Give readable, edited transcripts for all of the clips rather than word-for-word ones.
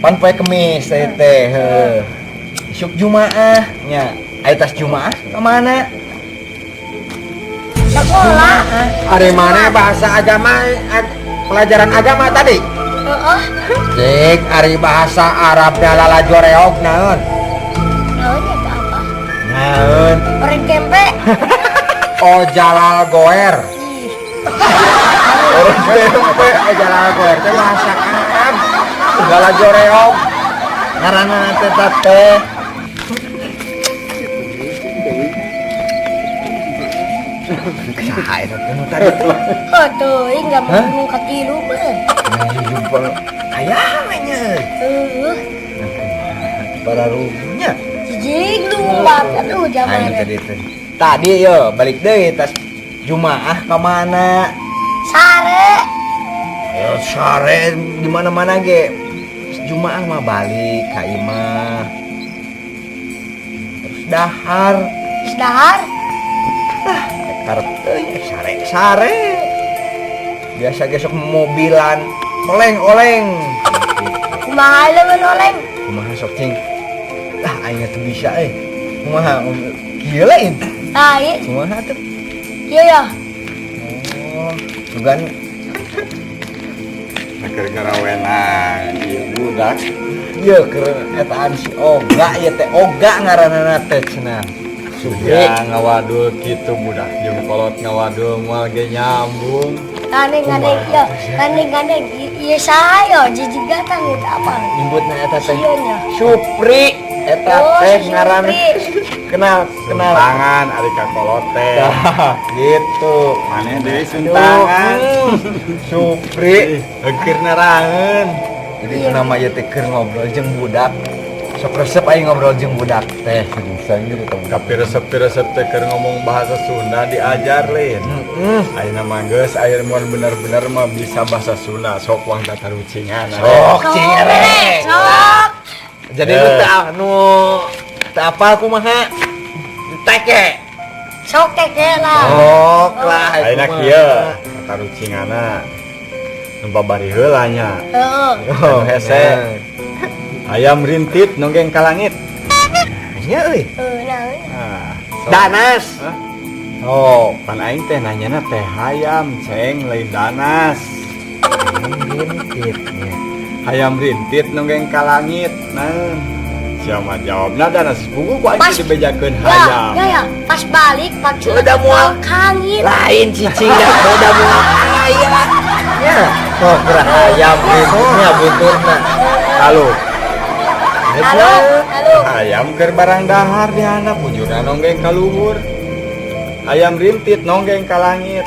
pan poe kemis teh isuk jumaah nya aya tas jumaah ka mana sekolah. Hari mana bahasa agama pelajaran agama tadi? Heeh. Cek hari bahasa Arabnya lala joreog naon? Naon eta apa? Naon? Orang tempe. Oh jalal goer. Ih. Orang tempe jalal goer teh bahasa Arab. Lala joreog. ngaranna teh saha eta teh nu tadi teh Oh tuh, enggak mau katilu mah. jumpa aya nya para rubuhnya Jijik lu bapak lu aing zaman. tadi yo balik deui tas jumaah ka mana Sare. ya sare di mana-mana ge jumaah mah balik ka imah terus dahar Sedahar. karep teuing sare biasa gesok mobilan oleng Kumaha leun oleng. kumaha sok cing lah aing teh bisa kumaha kieu lain Lain. kumaha tuh Iya ya. oh sugan Gara-gara wenang ieu budak. ieu keur etaan si Oga ieu teh Oga ngaranna teh cenah Sudah ngawadul kitu budak jeung kolot ngawadul moal ge nyambung. Gandeng ya. Gandeng. Iya saya jijik gatang itu apa? nyebutna eta teh Sieun ya. Supri eta Oh, teh si ngaranna Supri. kenal Tangan ari ka kolot teh. gitu Maneh deui Aduh, suntangan. Supri Eukeur nerangeun. jadi Iya. nama ieu teh keur ngobrol jeung budak sok resep aing ngobrol jeung budak teh bisa gitu Tapi resep-resep teh keur ngomong bahasa Sunda diajar lain. Ayeuna mah geus aya mun bener-bener mah bisa bahasa Sunda sok wang tatarucingan. sok cing erek Sok. jadi nu teh anu teh apal kumaha teke Sok teke lah. sok lah Ayeuna kieu tatarucingana. Nu babari heula nya. Heeh. oh Hese. Ayam rintit nonggeng ka langit. nya euy Nah. Nah, sok. danas Hah? oh Pan aing teh nanyana teh hayam, ceng lain danas. rintit-nya Hayam rintit nonggeng ka langit. Nah, siapa jawabna danas pugu ku Pas. aing dibejakeun hayam. Ya. Pas balik pak Udah mual. kangit. lain cicing dah udah mau aya nya oh berayam ritnya buturna Halo, Halo. hayam keur barang dahar di anak bujurna nonggeng ka luhur. Hayam rintit nonggeng ka langit.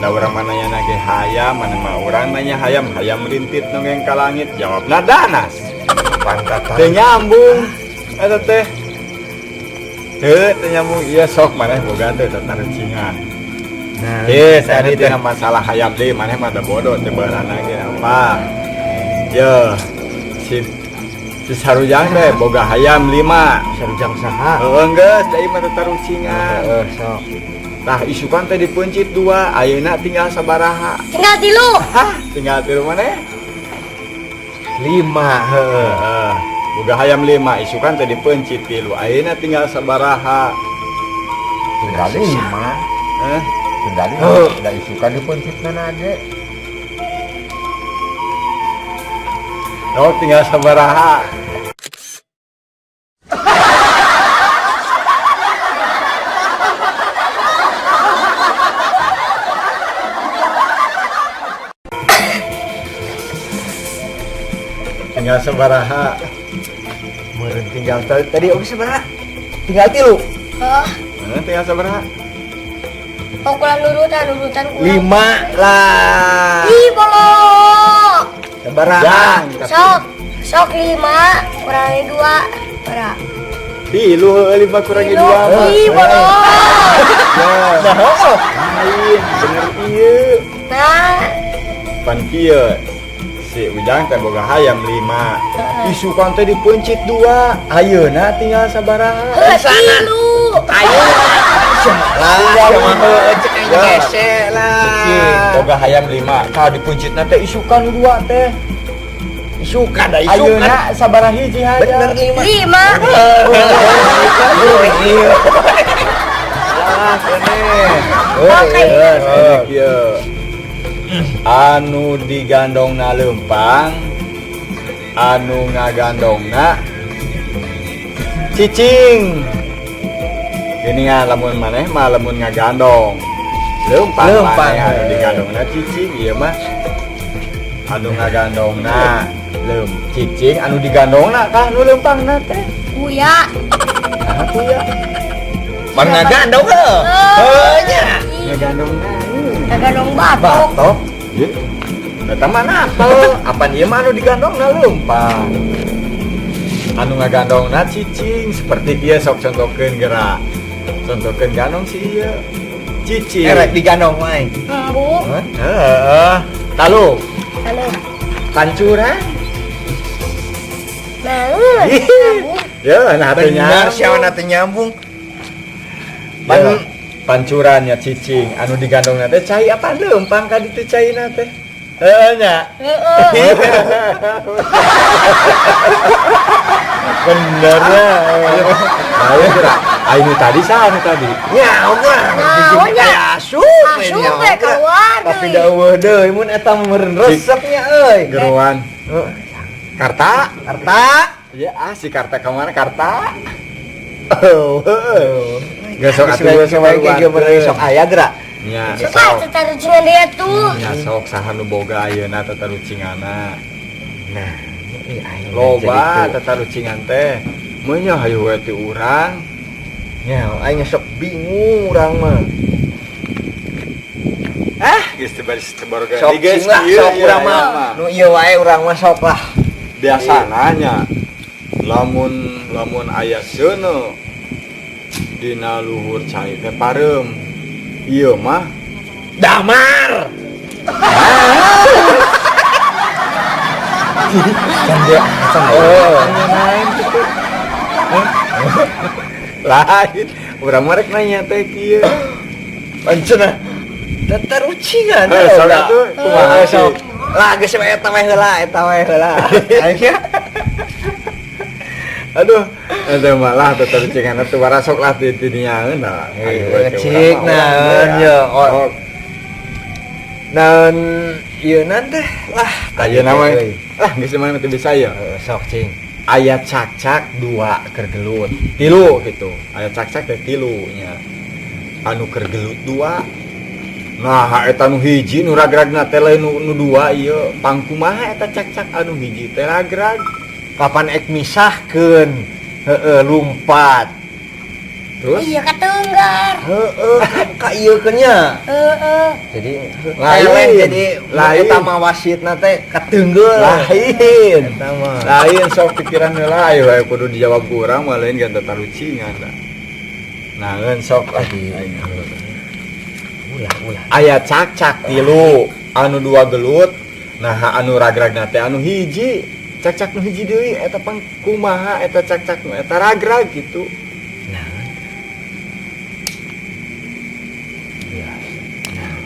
Da urang mana nya ge hayam, mana mah urang nanya hayam, hayam rintit nonggeng ka langit. Jawabna danas. pantat Teu nyambung eta teh. Teu nyambung ieu sok maneh boga teh tatarucingan. nah Tadi teh masalah hayam deui maneh mah da bodoh teh beurana ge apa. Ye si sarujang teh boga hayam 5. sarjang saha Heueuh geus da ieu mah tatarucingan. sok Tah isukan teh dipencit 2, ayeuna tinggal sabaraha? Tinggal tilu. Hah, tinggal 3 maneh? 5 heeh Heeh. Boga hayam 5, isukan teh dipencit 3, ayeuna tinggal sabaraha? tinggal 5 Heh. tinggal 5 da isukan dipencitna nage Oh, tinggal sabaraha? Tinggal sabaraha? meureun tinggal tadi oge sabaraha tinggal 3 Oh, Tinggal sabaraha? ukuran urutan ulang. 5 lah Ih, bolong. sabaraha Sok 5, kurangi 2. Berapa? Tilu 5 kurangi 2 mah. Ih, bolong. Ya, nah oh lain, bener ieu. Nah, Pan kieu si Ujang teh boga hayam 5. Isukan teh dipencit 2. Ayeuna tinggal sabaraha? tilu. lah sama cek aing Ya. gesek lah Boga hayam 5. Tah dipencitna teh isukan 2 teh. isukan dah Ayeuna sabaraha hiji bener hayam? 5. Kieu. Anu digandongna leumpang, anu ngagandongna cicing. Geuningan lamun maneh mah lamun ngagandong leumpang maneh anu digandongna cicing ieu mah anu ngagandongna cicing anu digandongna kah nu leumpangna teh. Kuya. Nah, kuya. Pan ngagandong heuh nya Ngagandongna Ngagandong batok. batok. Ye. Eta mah apel, apan ieu mah anu digandongna leumpang. Anu ngagandongna cicing seperti ieu sok contohkeun geura. Contohkeun gandong si ieu. Cicing. erek digandong wae. Embung. Heeh. Talu, Halo. pancuran. Nah, Ya, nah teh Bener siapa nyambung. teh nyambung. Pancurannya cicing anu digandongna teh cai apa leumpang ka ditu caina teh. Heuh nya. Heeh. Bener ya. Ayo gerak. Ayo tadi saha nu tadi? Nyawa Naon nya? asup Asup we keluar tapi deui. daweuh deui mun eta meureun resepnya euy. Geruan. Karta. Karta. Ya, si Karta kemana Karta? Gesok atuh sampai ke geus sok aya geura. Nya, Suka tetarucingan dia tuh. nya sok saha nu boga ayeuna tatarucingana. Nah, ieu aing Loba tatarucingan teh. Mun nya hayu we ti urang. nya aing sok bingung urang mah. Geus teu baris teu baru Sok cing lah sok urang mah. Nu ieu wae urang mah sok lah. Biasa nanya. Lamun aya seuneu dina luhur cai teh pareum. Ieu mah Damar. Kan dia lain gitu. Lain, urang mah rek nanya teh kieu. Pancena tatarucingan. Sok atuh kumaha sih? sok. Lah geus we eta we heula. Akhirnya Aduh, eta malah tatarucingan teh warasok lah di dinya euna. cik naon ye. Naon ieu teh lah Ayeuna mah geus mah teu bisa ya. sok cing. Aya cak-cak 2 keur gelut. 3 gitu. Aya cak-cak teh 3 nya. Anu keur gelut 2. Nah, eta nu hiji nu ragragna teh lain nu 2 ieu. Pangkumaha eta cak-cak anu hiji teh ragrag. Kapan ek misahkeun? Heeh, lumpat. Terus Iya katenggar. Heeh, ka ieu keun nya. Heeh. Jadi Lain. lain jadi Lain. eta mah wasitna teh kateunggel. lain. Eta mah. Lain sok pikiran heula aya wae kudu dijawab ku urang mah lain kan tatarucingan da. Nah, ngeun sok Ulah. aya cak-cak 3 anu 2 gelut. Nah, anu ragragna teh anu hiji. Cak-cak nu hiji deui eta pangkumaha eta cak-cak nu eta ragrag gitu. Nah.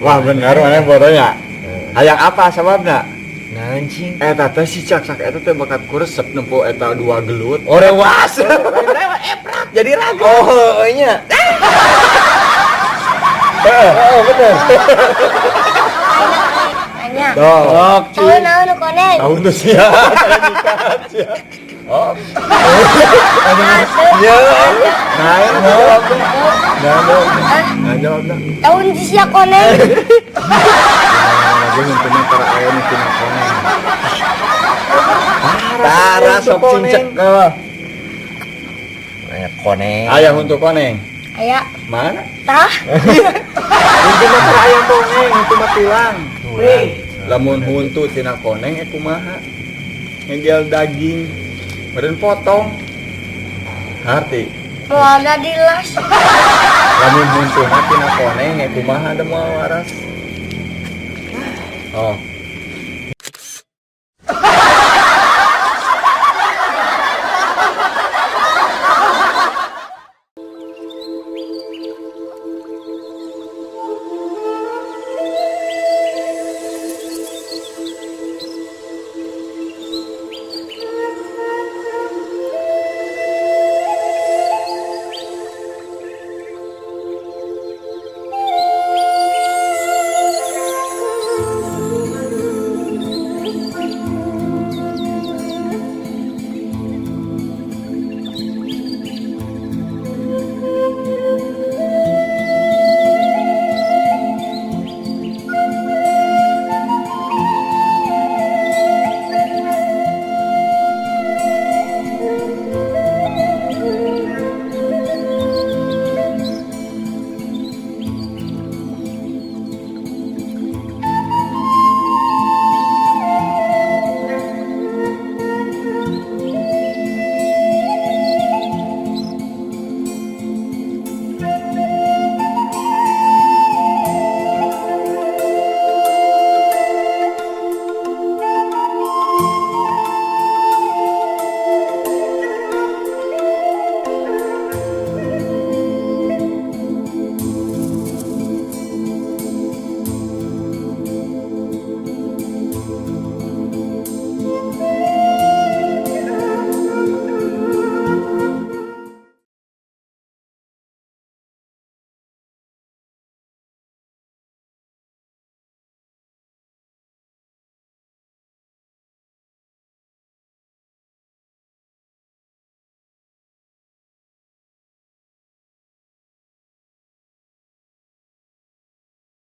Wah, bener maneh bodohnya. Hayang apa sababna? Naon cing? Eta teh si cak-cak eta teh bakat kuresep nempo eta 2 gelut. Orewas. Jadi ragrag. Oh, nya. Oh, bener. Tanya. Dok, Tahu naon koneng? tahun tuh sia. Oh. Ya. Nah, jawabna. Nah, jawabna. Tahun di sia koneng. Lagi ngumpulnya para ayah mungkin koneng. Tara sok cincek. Aya koneng. Ayah untuk koneng. Aya. Mana? Tah. Mungkin para ayah koneng itu mah tulang. Lamun huntu tina koneng kumaha? Ngegel daging. Meureun potong. Ngerti? Mau ada di las. Lamun huntuna tina koneng kumaha da moal waras. Oh,